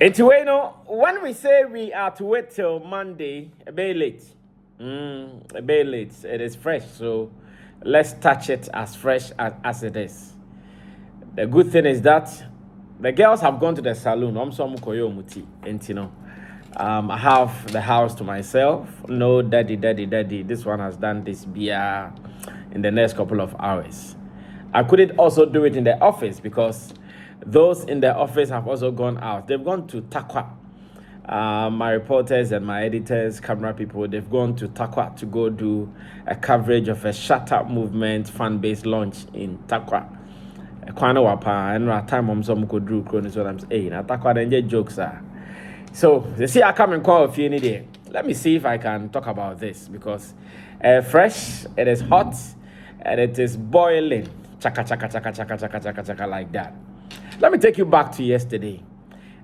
It's way no. When we say we are to wait till Monday, a bit late. A bit late. It is fresh, so let's touch it as fresh as it is. The good thing is that the girls have gone to the salon. I'm some koyo muti, and you know, I have the house to myself. No daddy. This one has done this beer in the next couple of hours. I couldn't also do it in the office because those in the office have also gone out. They've gone to Takwa. My reporters and my editors, camera people, they've gone to Takwa to go do a coverage of a Shatta movement fan-based launch in Takwa. Kwana wapa and time I'm some could do is what I'm saying. Takwa then jokes are. So they see I come and call a few any day. Let me see if I can talk about this because fresh, it is hot and it is boiling. Chaka like that. Let me take you back to yesterday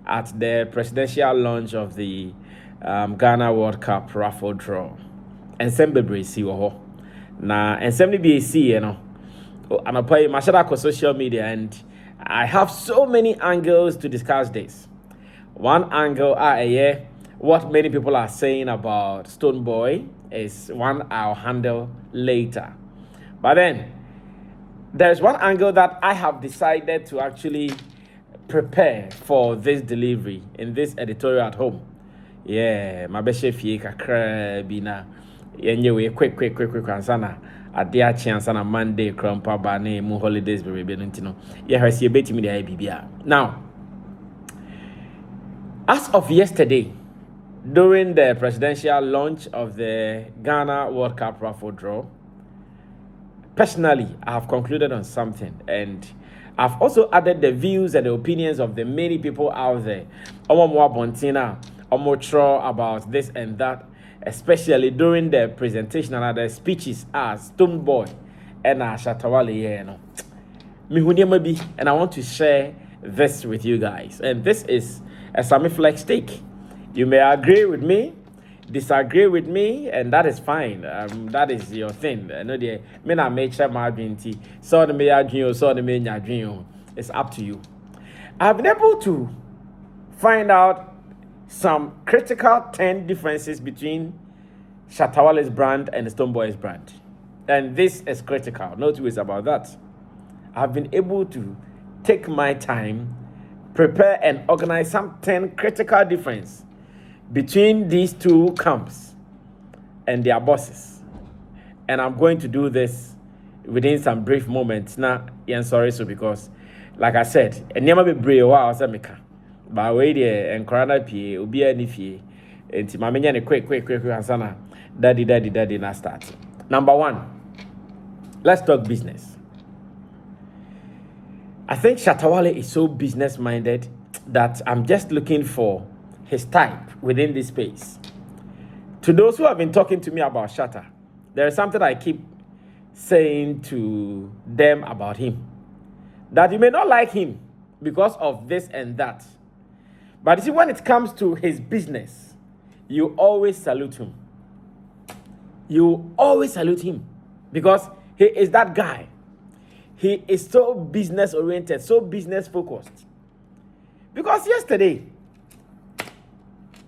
at the presidential launch of the Ghana World Cup raffle draw. And Stonebwoy si wo na and BAC, you know. And I play my Shatta social media and I have so many angles to discuss this. One angle, what many people are saying about Stonebwoy is one I'll handle later. But then there's one angle that I have decided to actually prepare for this delivery in this editorial at home. Yeah, my best chef bina yenye quick ansana adia chance na Monday krompa ba na mu holidays be ntino. Yeah, I see betimi dey bibia. Now, as of yesterday, during the presidential launch of the Ghana World Cup raffle draw, personally, I have concluded on something, and I've also added the views and the opinions of the many people out there. Omo Bontina, Omo about this and that, especially during the presentation and other speeches as Stonebwoy and Shatta Wale. And I want to share this with you guys. And this is a Sammy flex take. You may agree with me, disagree with me, and that is fine. That is your thing. No, the men are make sure my binti. So the me dream, so the me dream. It's up to you. I've been able to find out some critical 10 differences between Shatta Wale's brand and Stonebwoy's brand, and this is critical. No two ways about that. I've been able to take my time, prepare and organize some 10 critical differences between these two camps and their bosses. And I'm going to do this within some brief moments. Now, sorry, so because, like I said, and never be brave while Samika. But wait there and Corona P, Ubi and Ify, and Timaminian quick, Hansana, daddy, now start. Number one, let's talk business. I think Shatta Wale is so business minded that I'm just looking for his type within this space. To those who have been talking to me about Shatta, there is something I keep saying to them about him. That you may not like him because of this and that. But you see, when it comes to his business, you always salute him. You always salute him because he is that guy. He is so business oriented, so business focused. Because yesterday,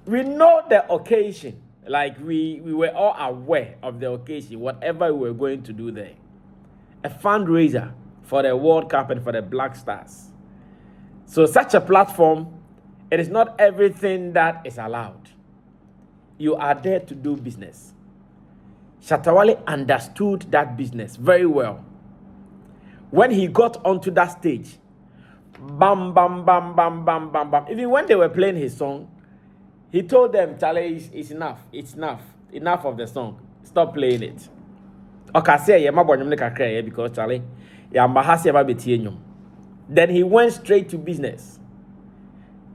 we know the occasion, like we were all aware of the occasion, whatever we were going to do there. A fundraiser for the World Cup and for the Black Stars. So such a platform, it is not everything that is allowed. You are there to do business. Shatta Wale understood that business very well. When he got onto that stage, bam, bam, bam, bam, bam, bam, bam. Even when they were playing his song, he told them, Charlie, it's enough. It's enough. Enough of the song. Stop playing it. Okay, say yeah, my boy, because Charlie, then he went straight to business,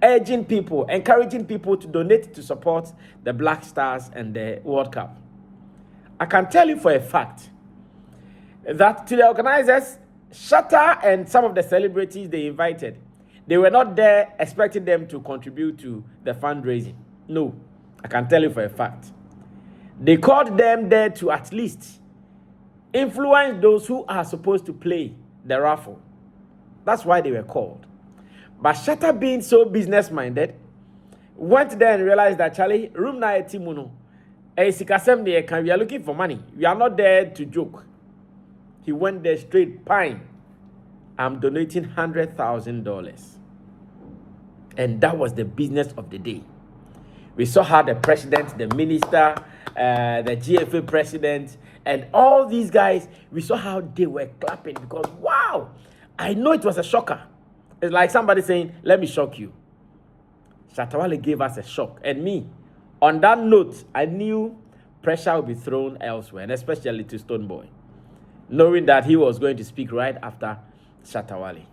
urging people, encouraging people to donate to support the Black Stars and the World Cup. I can tell you for a fact that to the organizers, Shatta and some of the celebrities they invited, they were not there expecting them to contribute to the fundraising. No, I can tell you for a fact. They called them there to at least influence those who are supposed to play the raffle. That's why they were called. But Shatta being so business-minded, Went there and realized that Charlie, room na etimuno. Sikasem de can we are looking for money. We are not there to joke. He went there straight, pine. I'm donating $100,000. And that was the business of the day. We saw how the president, the minister, the GFA president, and all these guys, we saw how they were clapping because, wow, I know it was a shocker. It's like somebody saying, let me shock you. Shatta Wale gave us a shock. And me, on that note, I knew pressure would be thrown elsewhere, and especially to Stonebwoy, knowing that he was going to speak right after Shatta Wale.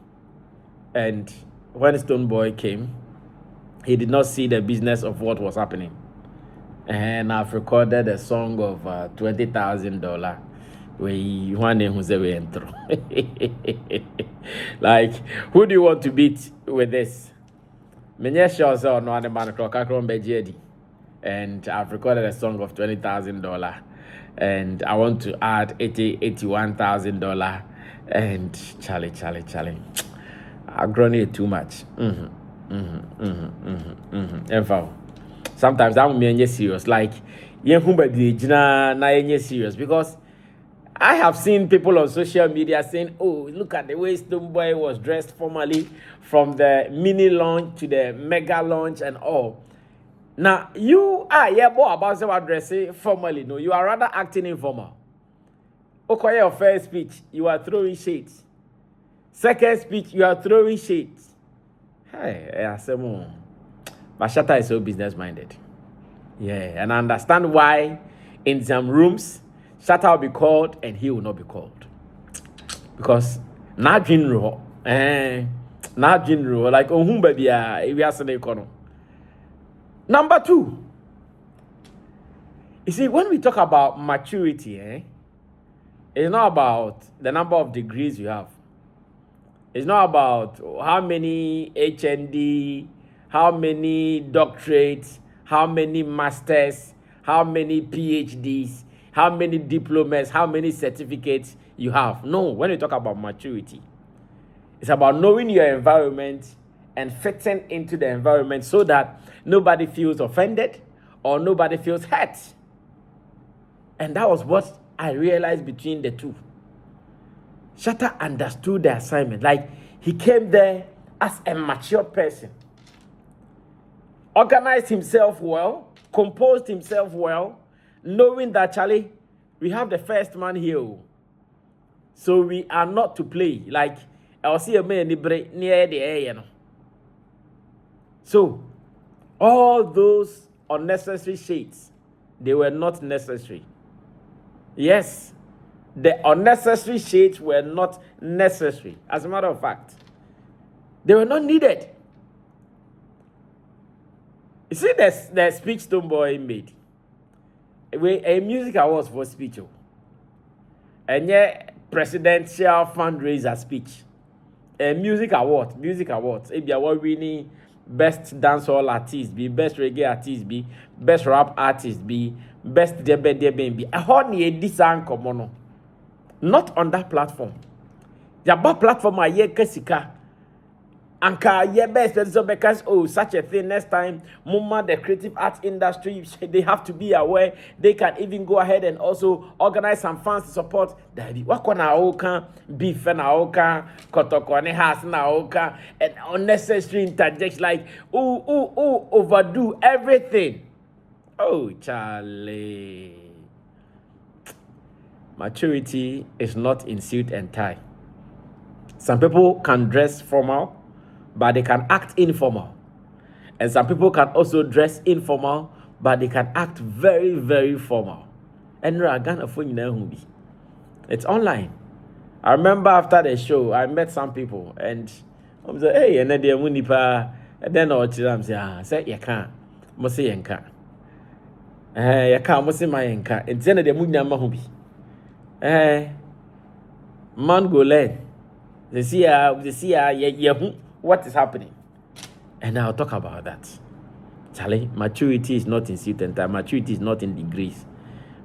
And when Stonebwoy came, he did not see the business of what was happening. And I've recorded a song of $20,000 where one day who's a intro. Like, who do you want to beat with this? And I've recorded a song of $20,000, and I want to add $81,000. And Charlie, I've grown it too much. Sometimes I'm being serious, like serious, because I have seen people on social media saying, oh, look at the way Stonebwoy was dressed formally from the mini launch to the mega launch and all. Now, you are more about say dressing formally. No, you are rather acting informal. Okay, your first speech, you are throwing shades. Second speech, you are throwing shades. Hey, I say more. But Shatta is so business-minded. Yeah, and I understand why in some rooms, Shatta will be called and he will not be called. Because not general, like baby, we are saying economy. Number two, you see, when we talk about maturity, it's not about the number of degrees you have. It's not about how many HND, how many doctorates, how many masters, how many PhDs, how many diplomas, how many certificates you have. No, when we talk about maturity, it's about knowing your environment and fitting into the environment so that nobody feels offended or nobody feels hurt. And that was what I realized between the two. Shatta understood the assignment. Like, he came there as a mature person. Organized himself well, composed himself well, knowing that, Charlie, we have the first man here. So we are not to play. Like, I'll see a man near the air, you know. So, all those unnecessary shades, they were not necessary. Yes, the unnecessary shades were not necessary. As a matter of fact, they were not needed. You see the speech Stonebwoy made. A music awards for speech. And yet, presidential fundraiser speech. A music awards. If you are winning best dancehall artist, be best reggae artist, be best rap artist, be best debe be. I heard ni edisan komono. Not on that platform. Yaba platform a ye kesika. Anka ye best because such a thing next time, Mumma, the creative arts industry, they have to be aware. They can even go ahead and also organize some funds to support. Daddy, what na oka beef na oka kotoko ne has na oka and unnecessary interjection like overdo everything. Oh, Charlie. Maturity is not in suit and tie. Some people can dress formal, but they can act informal. And some people can also dress informal, but they can act very, very formal. And it's online. I remember after the show, I met some people and I was like, hey, and then I said, you can't. I say, you can't. You can't. I say, you can't. And then man go learn. They see what is happening. And I'll talk about that. Charlie, maturity is not in suit and tie. Maturity is not in degrees.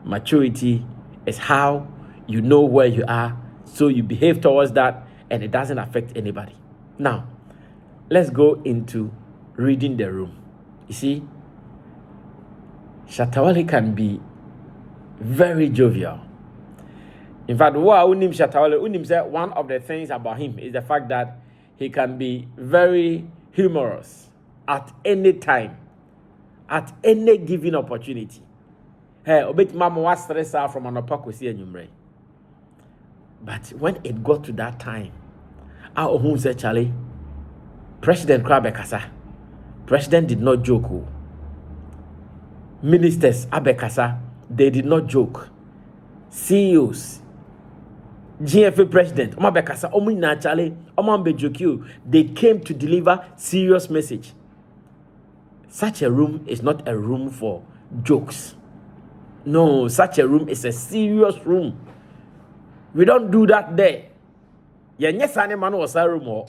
Maturity is how you know where you are, so you behave towards that, and it doesn't affect anybody. Now, let's go into reading the room. You see, Shatta Wale can be very jovial. In fact, Shatta Wale, said one of the things about him is the fact that he can be very humorous at any time, at any given opportunity. Hey, obet mama was stressed out from an opakosi enyumre. But when it got to that time, who said Charlie, President Krabekasa, President did not joke. Ministers Abekasa, they did not joke. CEOs, GFA President, Omabekasa, Omina Charlie, Omambe joke, they came to deliver serious message. Such a room is not a room for jokes. No, such a room is a serious room. We don't do that there. Yes, man was a room.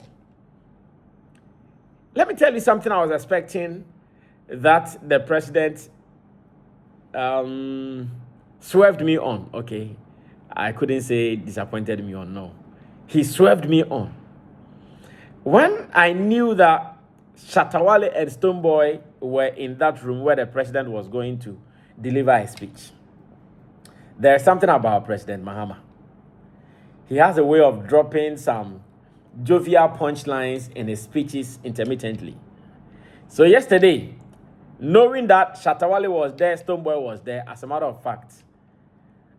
Let me tell you something I was expecting that the president swerved me on. Okay, I couldn't say disappointed me on. No, he swerved me on. When I knew that Shatta Wale and Stonebwoy were in that room where the president was going to deliver his speech, there's something about President Mahama. He has a way of dropping some jovial punchlines in his speeches intermittently. So yesterday, knowing that Shatta Wale was there, Stonebwoy was there, as a matter of fact,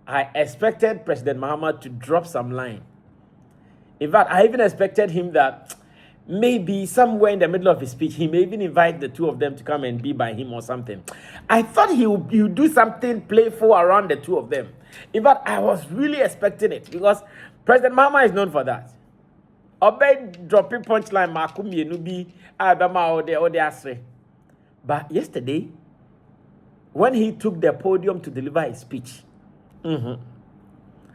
I expected President Mahama to drop some line. In fact, I even expected him that maybe somewhere in the middle of his speech, he may even invite the two of them to come and be by him or something. I thought he would do something playful around the two of them. In fact, I was really expecting it because President Mahama is known for that. Obey dropping punchline, Makumi Nubi, Adama or the Asre. But yesterday, when he took the podium to deliver his speech,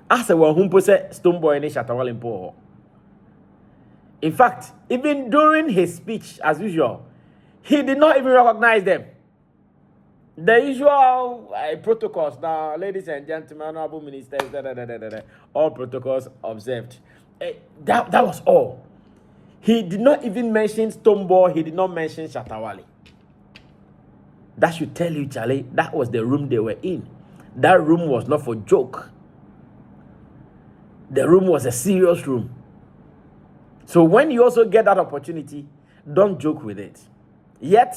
as a one who said Stonebwoy and Shatta Wale Mpo. In fact, even during his speech, as usual, he did not even recognize them. The usual protocols now, ladies and gentlemen, honorable ministers, all protocols observed. That was all. He did not even mention Stonebwoy. He did not mention Shatta Wale. That should tell you, Charlie, that was the room they were in. That room was not for joke. The room was a serious room. So when you also get that opportunity, don't joke with it. Yet,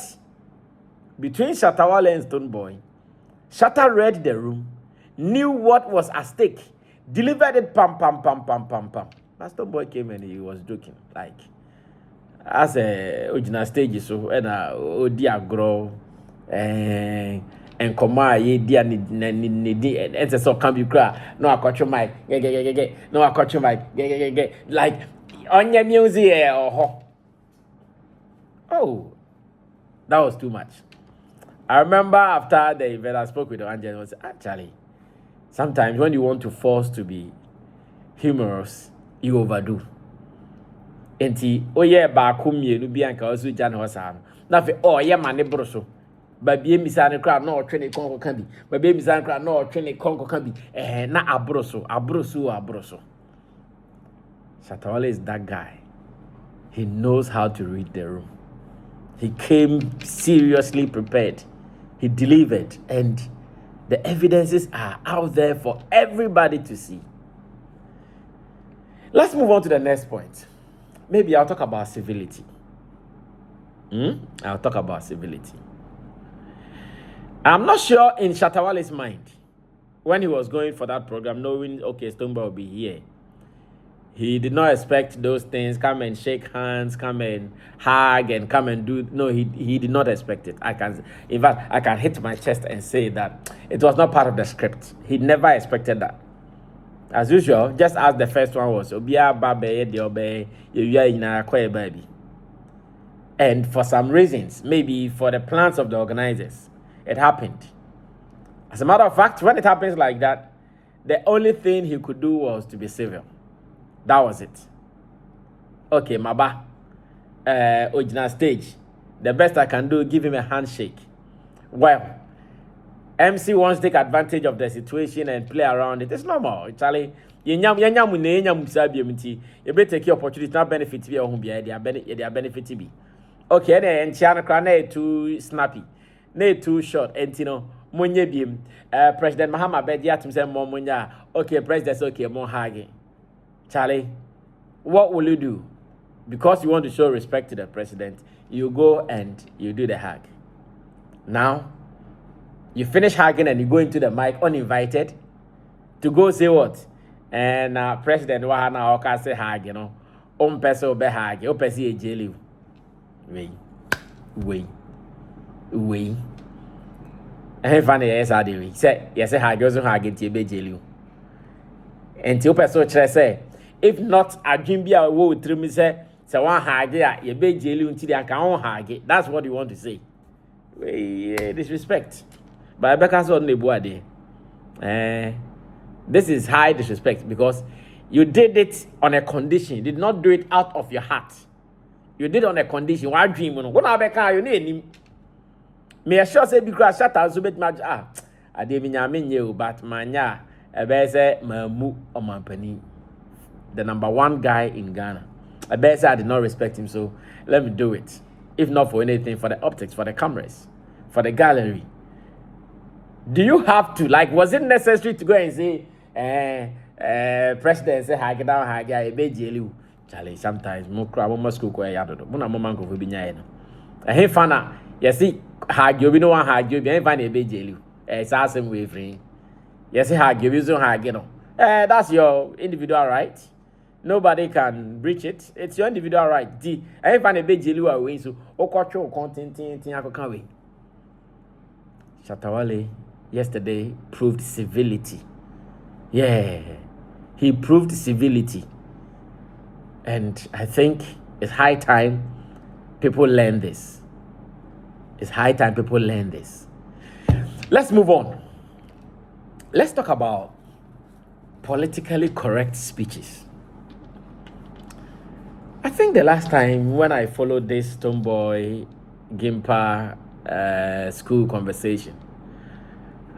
between Shatta Wale and Stonebwoy, Shatta read the room, knew what was at stake, delivered it, pam. But Stonebwoy came and he was joking, like, as a original stage, so, and Odia grow, and Koma, ye dear, and so come you cry, no, I caught your mic, no, I caught your mic, like, on your music, oh, that was too much. I remember after the event, I spoke with Angel and I said, actually, sometimes when you want to force to be humorous, you overdo. Enti, oh yeah, bakumye, no be anka osu jan hosan. Na fe, oh yeah, mane broso. Baby misane kra no twene konko kan bi. Baby misane kra no twene konko kan bi. Na abroso. Shatta Wale is that guy. He knows how to read the room. He came seriously prepared. He delivered, and the evidences are out there for everybody to see. Let's move on to the next point. Maybe I'll talk about civility. I'll talk about civility. I'm not sure in Shatta Wale's mind, when he was going for that program, knowing, okay, Stonebwoy will be here, he did not expect those things, come and shake hands, come and hug, and come and do. No, he did not expect it. In fact, I can hit my chest and say that it was not part of the script. He never expected that. As usual, just as the first one was, baby. And for some reasons, maybe for the plans of the organizers, it happened. As a matter of fact, when it happens like that, the only thing he could do was to be civil. That was it. Okay, Maba, original stage. The best I can do, give him a handshake. Well, MC wants to take advantage of the situation and play around it. It's normal, Charlie. You better take your opportunity, not benefit be or whom be their benefit be. Okay, then Chiana Crane too snappy, nay too short, and Munye beam, President Mahama Bediatum said more munya. Okay, President, okay, more haggy. Charlie, what will you do? Because you want to show respect to the president, you go and you do the hug. Now, you finish hugging and you go into the mic uninvited to go say what? And President Wahana Oka say hug, Peso be hug, Pesi a jelly. Wait. And funny, yes, I do. Say, yes, I hug, also hug into a jelly. And till Peso say, if not, I dream be a woe through me say, so one hag, you be jelly until I can't hag. That's what you want to say. Disrespect. But Becca's on the board. This is high disrespect because you did it on a condition. You did not do it out of your heart. You did it on a condition. Why dream? When I Becca, you need him. Me a sure say because Shatta so bit much. I didn't mean you, but manya, a better mamu or mampani. The number one guy in Ghana. I bet I did not respect him, so let me do it. If not for anything, for the optics, for the cameras, for the gallery. Do you have to, like, was it necessary to go and say, President say, hag down, hag, I be jail. Charlie, sometimes, more crab, more school, Mona Momanko will be nyana. I hate fana, you see, hag, you know, hag, you be fine, a be jail. It's awesome way free. Yes, hag, you so hag, that's your individual right. Nobody can breach it. It's your individual right. I find a big jelly away, so Okocho content away. Shatta Wale yesterday proved civility. Yeah, he proved civility. And I think it's high time people learn this. It's high time people learn this. Let's move on. Let's talk about politically correct speeches. I think the last time when I followed this Stonebwoy Gimpa school conversation,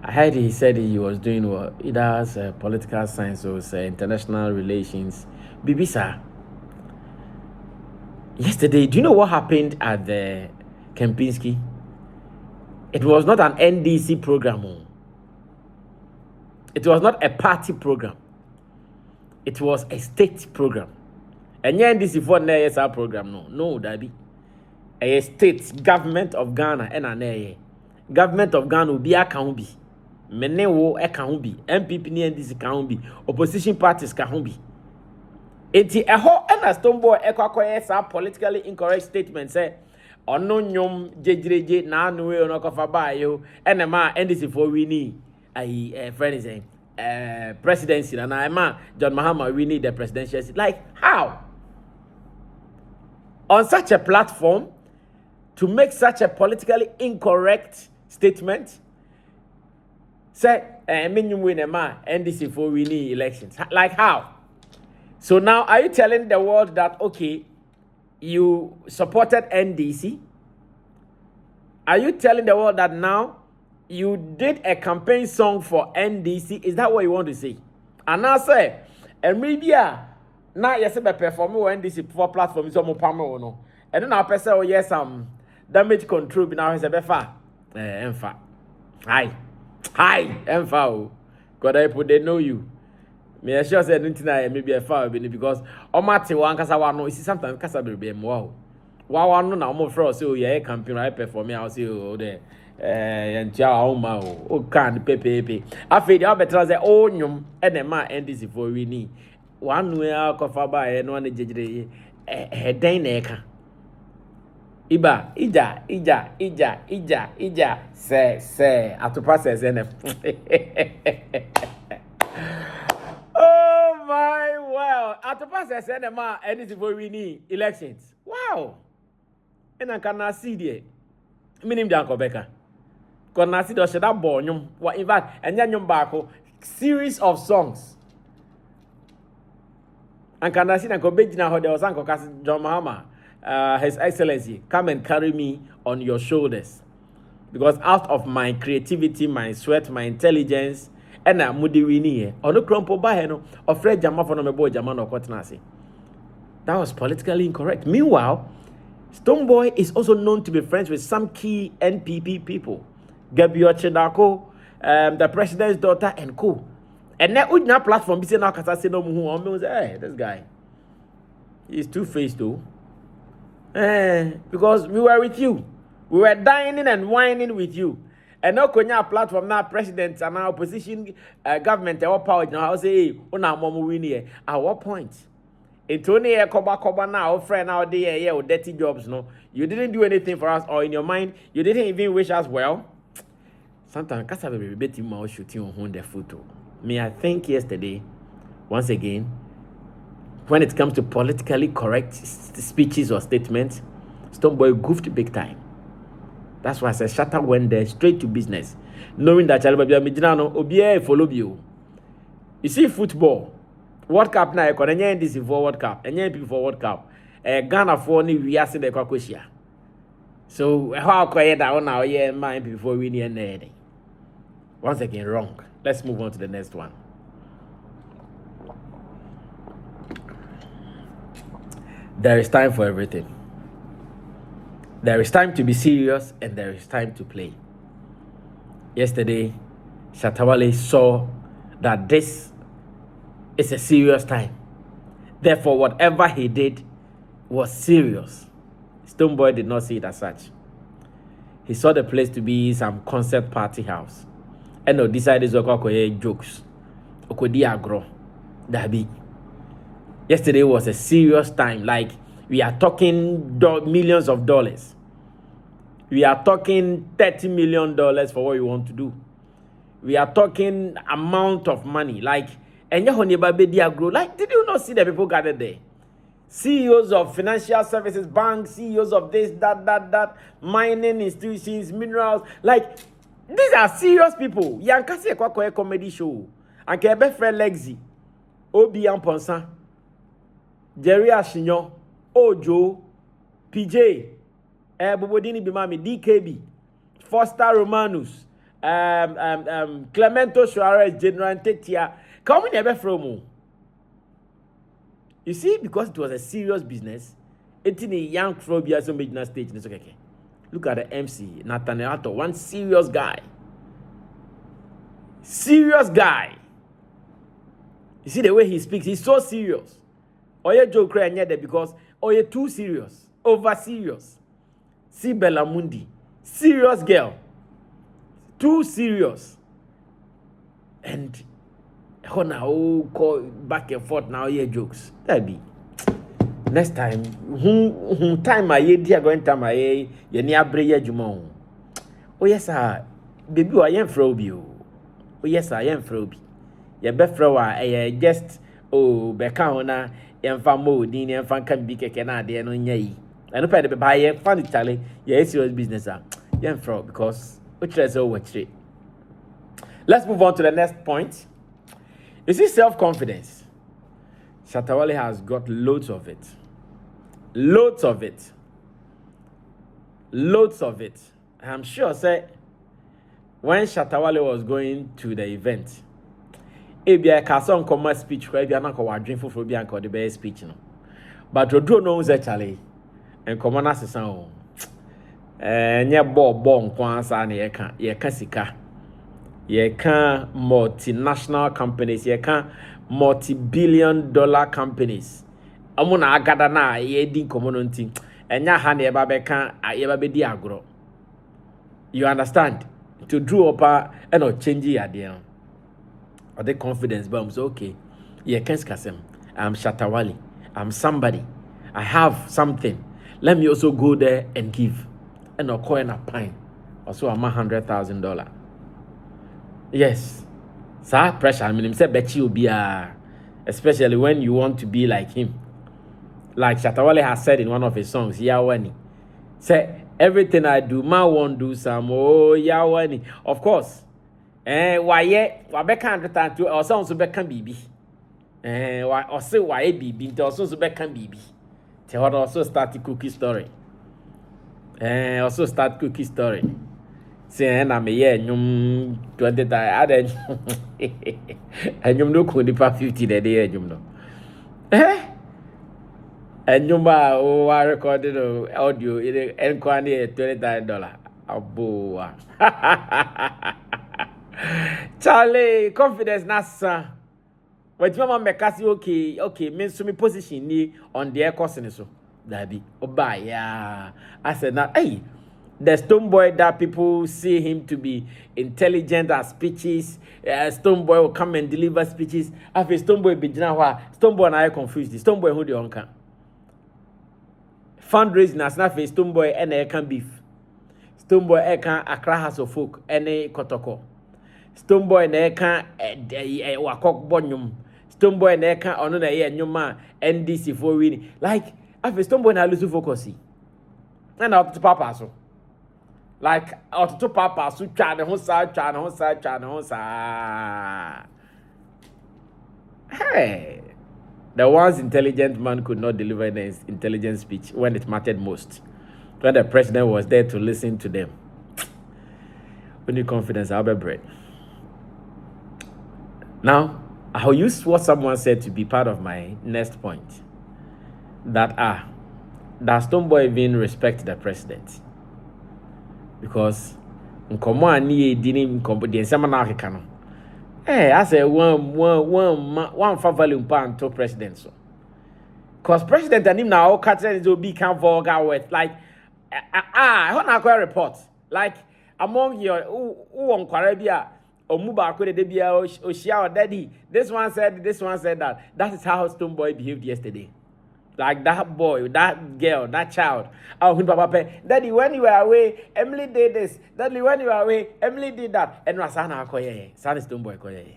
I heard he said he was doing what he does, political science or international relations. Bibisa. Yesterday, do you know what happened at the Kempinski? It was not an NDC program. It was not a party program. It was a state program. And yeah, this is for NSR program. No, that be a state government of Ghana and an government of Ghana will be a can be. Mene wo e can be. MPP ni NDC can be. Opposition parties can be. Eti eho and a Stonebwoy ekwakoye politically incorrect statement say ono nyom jejireje na anu we ono kofa ba yo enema NDC for we ni ai friend is saying presidency and John Mahama we need the presidential seat. Like how? On such a platform to make such a politically incorrect statement, say, NDC for winning elections. Like how? So now, are you telling the world that, okay, you supported NDC? Are you telling the world that now you did a campaign song for NDC? Is that what you want to say? And now say, and maybe now yes, be perform on NDC for platform is almost pamo no. And then I person oh yes damage control be now is a befa. Emfa. Hi. Emfa. God I put they know you. Me I sure say nothing I maybe a foul because o mate wan kasa wa no see sometimes kasa be mo wa no na mo fro say oh yeah campaign I perform I say oh there yantia o ma o kan pepepe afei dey better say oh nyum e na ma NDC for we ni one way akofa ba e no na jejire den na eka iba ija se atopa se na oh my well atopa se na ma NDC for we ni elections wow and I can see there minim dan ko beka kona see do sheda bo nyum wa in fact enya nyum baako series of songs and can I see na ko bejina ho there was anko kas John Mahama His Excellency, come and carry me on your shoulders because out of my creativity, my sweat, my intelligence and mudi wini ono krompo ba he no ofre jama for no mebo jama no kotna ase. That was politically incorrect. Meanwhile, Stonebwoy is also known to be friends with some key NPP people. Gabio Chinako, the president's daughter, and co. And now we na platform say now kasa say no mu say, hey, this guy, he's two-faced though. Because we were with you. We were dining and whining with you. And now konya platform now president and now opposition government our power now say hey, una momu win here. At what point? It's only a koba now, friend out there, yeah, dirty jobs, no. You didn't do anything for us, or in your mind, you didn't even wish us well. Sometimes, because I be betting more shooting on the photo. Me, I think yesterday, once again, when it comes to politically correct speeches or statements, Stonebwoy goofed big time. That's why I said Shatta went there straight to business, knowing that Chalibabia Mijinano, Obie follow you. You see, football. World Cup na ekọ enye this for World Cup enye people for World Cup Ghana for ni we ase de kwakweshia so how akoye that one now yeah mind before we need anything. Once again wrong. Let's move on to the next one. There is time for everything. There is time to be serious and there is time to play. Yesterday Shatta saw that this it's a serious time. Therefore, whatever he did was serious. Stonebwoy did not see it as such. He saw the place to be some concert party house. And he decided to jokes. Okodi agro. Dabi. Yesterday was a serious time. Like, we are talking millions of dollars. We are talking $30 million for what you want to do. We are talking amount of money. Like, and like, did you not see the people gathered there? CEOs of financial services, banks, CEOs of this, that, mining institutions, minerals. Like, these are serious people. Yankasi a comedy show. And Kebe Flexxy, Obi Amponsa, Jerry Ashinyo, Ojo, PJ, Bobodini Bimami, DKB, Foster Romanus, Clemento Suarez, General Tetia. Come in ever from. You see, because it was a serious business, it's in a young phobia so made stage. Okay. Look at the MC, Nathaniel, one serious guy. Serious guy. You see the way he speaks, he's so serious. Or you joke there because you're too serious, over serious. See Bella Mundi, serious girl, too serious. And now call back and forth now hear jokes. That be next time. Time I dear going time I ye near Breya Jumon. Oh yes, sir. Baby, I am Frobio. Oh yes, I am Frobi. Ye befroa just Becaona and Famo, Dini and Fan can be Canada and on ye. And if I buy a funny Charlie, ye serious business. Yen Fro because which is over straight. Let's move on to the next point. You see, self-confidence. Shatta has got loads of it. Loads of it. Loads of it. I'm sure, say, when Shatta was going to the event, if you are common speech, if you are not going to drink for the best speech, no. But you don't know Charlie and common assistant. And your bon kwanza ye kasika. You can multinational companies, you can multi-billion-dollar companies. Amuna agada na ye din community. Enya hand ye babe kan ye babe di agro. You understand? To draw up and not change your idea. Or the confidence bombs. Okay, ye can skasem. I'm Shatta. I'm somebody. I have something. Let me also go there and give. And a coin a pine. Also I'm $100,000. Yes. Sir, pressure. I mean, say bet you be especially when you want to be like him. Like Shatta has said in one of his songs, Yawani. Say everything I do, man won't do some. Oh, Yawani. Of course. Why yet? Why back can't return to or sounds back can be. Or say why be also back can be. Tell her also start the cookie story. Also start cookie story. Say na me ye nyum 20 die aden enyum no ko nipa 50 de de enyum no And you I recorded audio in $29. Abo. Charlie, confidence nasa. But mama mekasi okay, means to me position ni on the air course so. Dabi. Oba yeah. I said now, hey, the Stonebwoy that people see him to be intelligent at speeches. Stonebwoy will come and deliver speeches. After Stonebwoy be Stonebwoy na I confused. Stonebwoy who the onka. Fundraising as na face Stonebwoy and I can beef. Stonebwoy I can Accra House of Folk any Kotoko. Stonebwoy na I can wakok bonyum. Stonebwoy na I can ono na ye nyuma NDC for winning. Like after Stonebwoy na lose focus. And out to papa so. Like out to papa so try the whole side. Hey. The once intelligent man could not deliver an intelligent speech when it mattered most. When the president was there to listen to them. Only confidence, I'll be bread. Now, I'll use what someone said to be part of my next point. That does Stonebwoy even respect the president? Because in command, didn't the seminar. Hey, I say one for volume pan to president so. Cause president and him now catching will become vulgar with like I want to report like among your who on Caribbean or Muba could be Oshia daddy. This one said that. That is how Stonebwoy behaved yesterday. Like that boy, that girl, that child. Oh, Papa, Daddy, when you were away, Emily did this. Daddy, when you were away, Emily did that. And Rasana Koye, son is Stonebwoy Koye.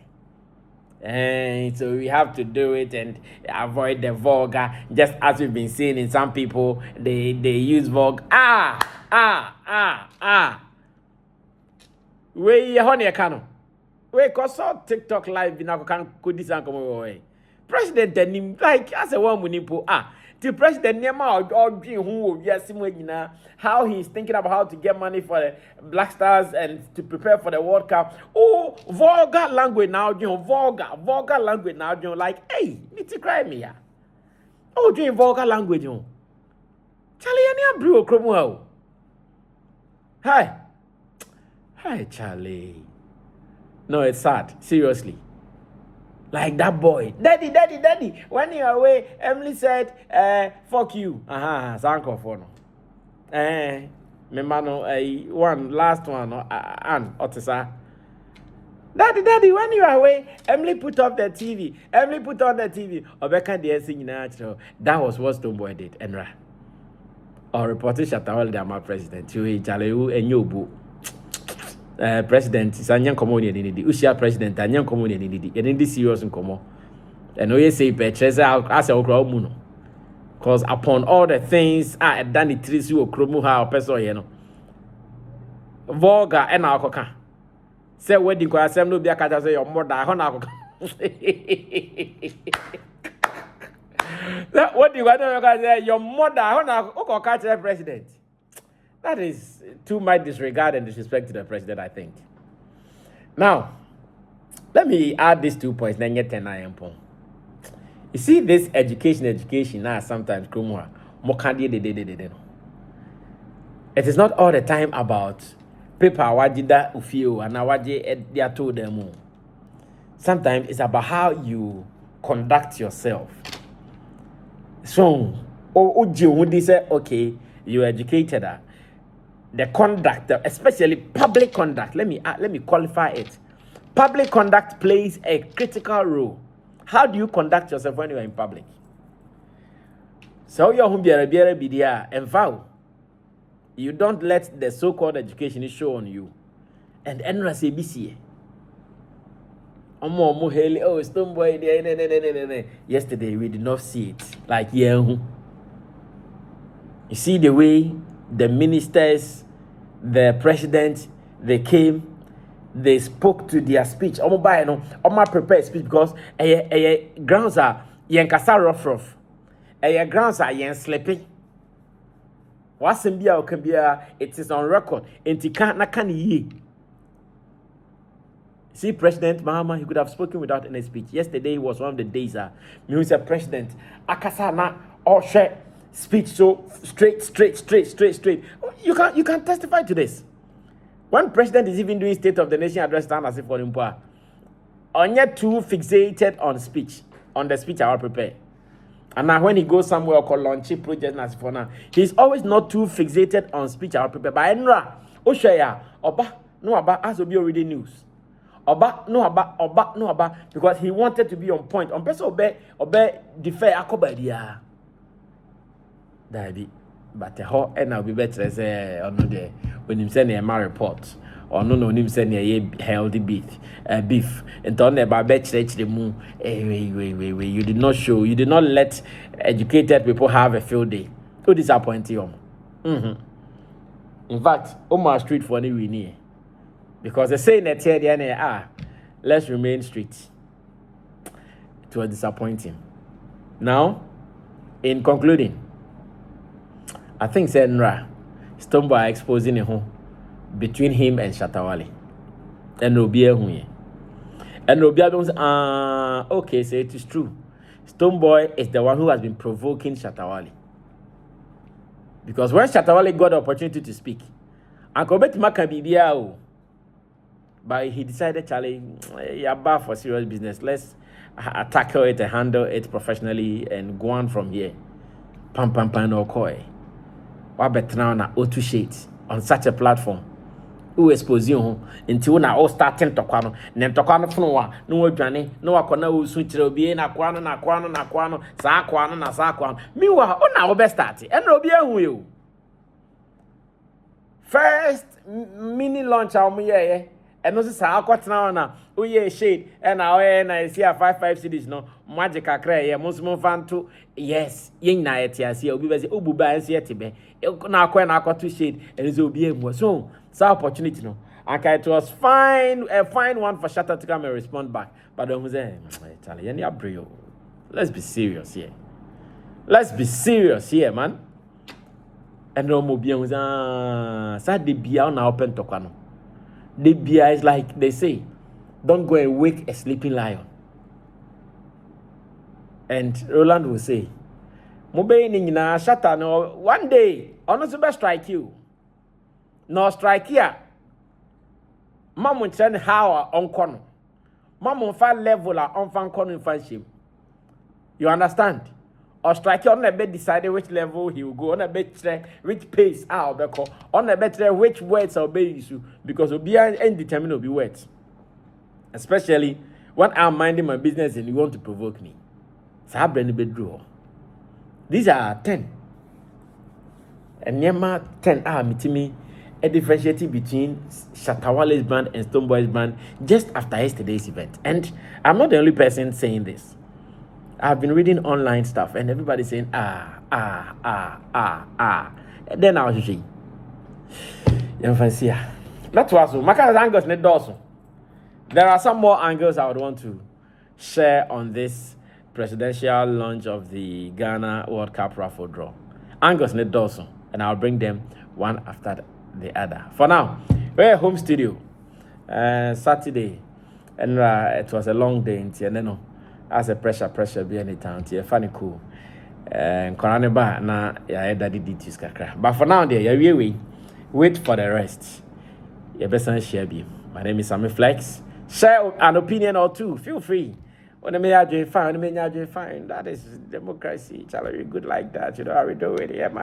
And so we have to do it and avoid the vulgar. Just as we've been seeing in some people, they use vulgar. We honey cano. We cause all TikTok live in our could this come away. President and him like as a one munipo the president Nema or who yes how he's thinking about how to get money for the Black Stars and to prepare for the World Cup. Oh, vulgar language now, vulgar language now, like hey, it's a crime here. Oh, doing vulgar language, Charlie, any brew cromo. Hi, Charlie. No, it's sad. Seriously. Like that boy. Daddy. When you are away, Emily said, fuck you. Sanko for no. One last one, Ann, Otisa. Daddy, when you are away, Emily put up the TV. Obeka de singing natural. That was what Stonebwoy did. Enra. Or reporting Shatta Wale my president. You Jaleu and you boo. President is a young comedian in the Ushia president, a young comedian in the serious in Como. And we say, Petres, as a crowd, because upon all the things I done it, you cromu how person, you know. Vulgar and alcohol. Say, wedding, because I'm no be a cat as your mother, honor. What do you want to say? Your mother, honor, catch the president. That is too much disregard and disrespect to the president, I think. Now, let me add these 2 points. Then get 10 I am. You see, this education now sometimes it is not all the time about paper wajida ufio and waje they are told them. Sometimes it's about how you conduct yourself. So, would say, okay, you educated her. The conduct, especially public conduct, let me qualify it. Public conduct plays a critical role. How do you conduct yourself when you are in public? So you don't let the so-called education show on you. And NRCBC. Oh, Stonebwoy. Yesterday we did not see it. Like You see the way the ministers, the president, they came, they spoke to their speech. I'm prepared speech because grounds are yankasa rough. Grounds are yan sleeping. What's in it is on record. And you can't ye. See, President Mahama, he could have spoken without any speech. Yesterday was one of the days me say President Akasana or share speech so straight. You can testify to this. When President is even doing State of the Nation address stand as if for him, on yet too fixated on speech, on the speech I will prepare. And now when he goes somewhere or launch project as for now, he's always not too fixated on speech I will prepare. But Enra, Oshaya, Oba, no about as will be already news. Oba, no about, because he wanted to be on point. On person obey defer akobadia. Daddy, but the whole and I'll be better as on the when him send a report. Or no him send a healthy beef and on the babet the moon. You did not show, you did not let educated people have a field day. Too disappointing. In fact, Omar Street for any we near. Because they say in the DNA, let's remain street. It was disappointing. Now, in concluding, I think Senra Stonebwoy exposing a home between him and Shatta Wale. And Robia Huye. And Robia goes, okay, so it is true. Stonebwoy is the one who has been provoking Shatta Wale. Because when Shatta Wale got the opportunity to speak, Uncle Betima can be there. But he decided, Charlie, you're bad for serious business. Let's tackle it and handle it professionally and go on from here. Pam, no koi. What better now na O2 shades on such a platform? Who expose you until now all starting to kwano. Nem to kwano flowa. No dwane. No akona u switch obi na kwano. Sa kwano. Meanwhile, on now be start. And obi ehun you. First mini launch yeah. And no say akwa tena na oye shade and na see a 5 cities no magic akra ye musmo fanto yes yin na etiase obi be say obuba ense etebe na akwa na akwa to shade and so obi emu so opportunity no and it was a fine one for Shatta to come and respond back, but don't say Charlie any abreo. Let's be serious here man. And no mo bien was sa de bia na open to kwano. The beer is like they say, don't go and wake a sleeping lion. And Roland will say, Mobe na Shatta no one day, honestly best strike you. No strike here. Mamun send how on corner. Mamun fa level on fan corner friendship. You understand? Or strike on a bed decided which level he will go on a bed which pace I'll be call on a bed which words I'll be you because will be indeterminate will be words. Especially when I'm minding my business and you want to provoke me. So I bring the draw. These are 10. And Yama 10 are meeting me a differentiating between Shatta Wale's band and Stonebwoy's band just after yesterday's event. And I'm not the only person saying this. I've been reading online stuff and everybody saying and then I was saying that was my kind of angles need also. There are some more angles I would want to share on this presidential launch of the Ghana World Cup raffle draw. Angles need also, and I'll bring them one after the other. For now, we're at home studio. Saturday, and it was a long day in Tianeno. As a pressure be any town, funny cool. And Koraneba na ya daddy details kakra. But for now, there you wait for the rest. You better share be. My name is Sammy Flex. Share an opinion or two. Feel free. When the mayor fine, that is democracy. It's good like that. You know how we do it here, man.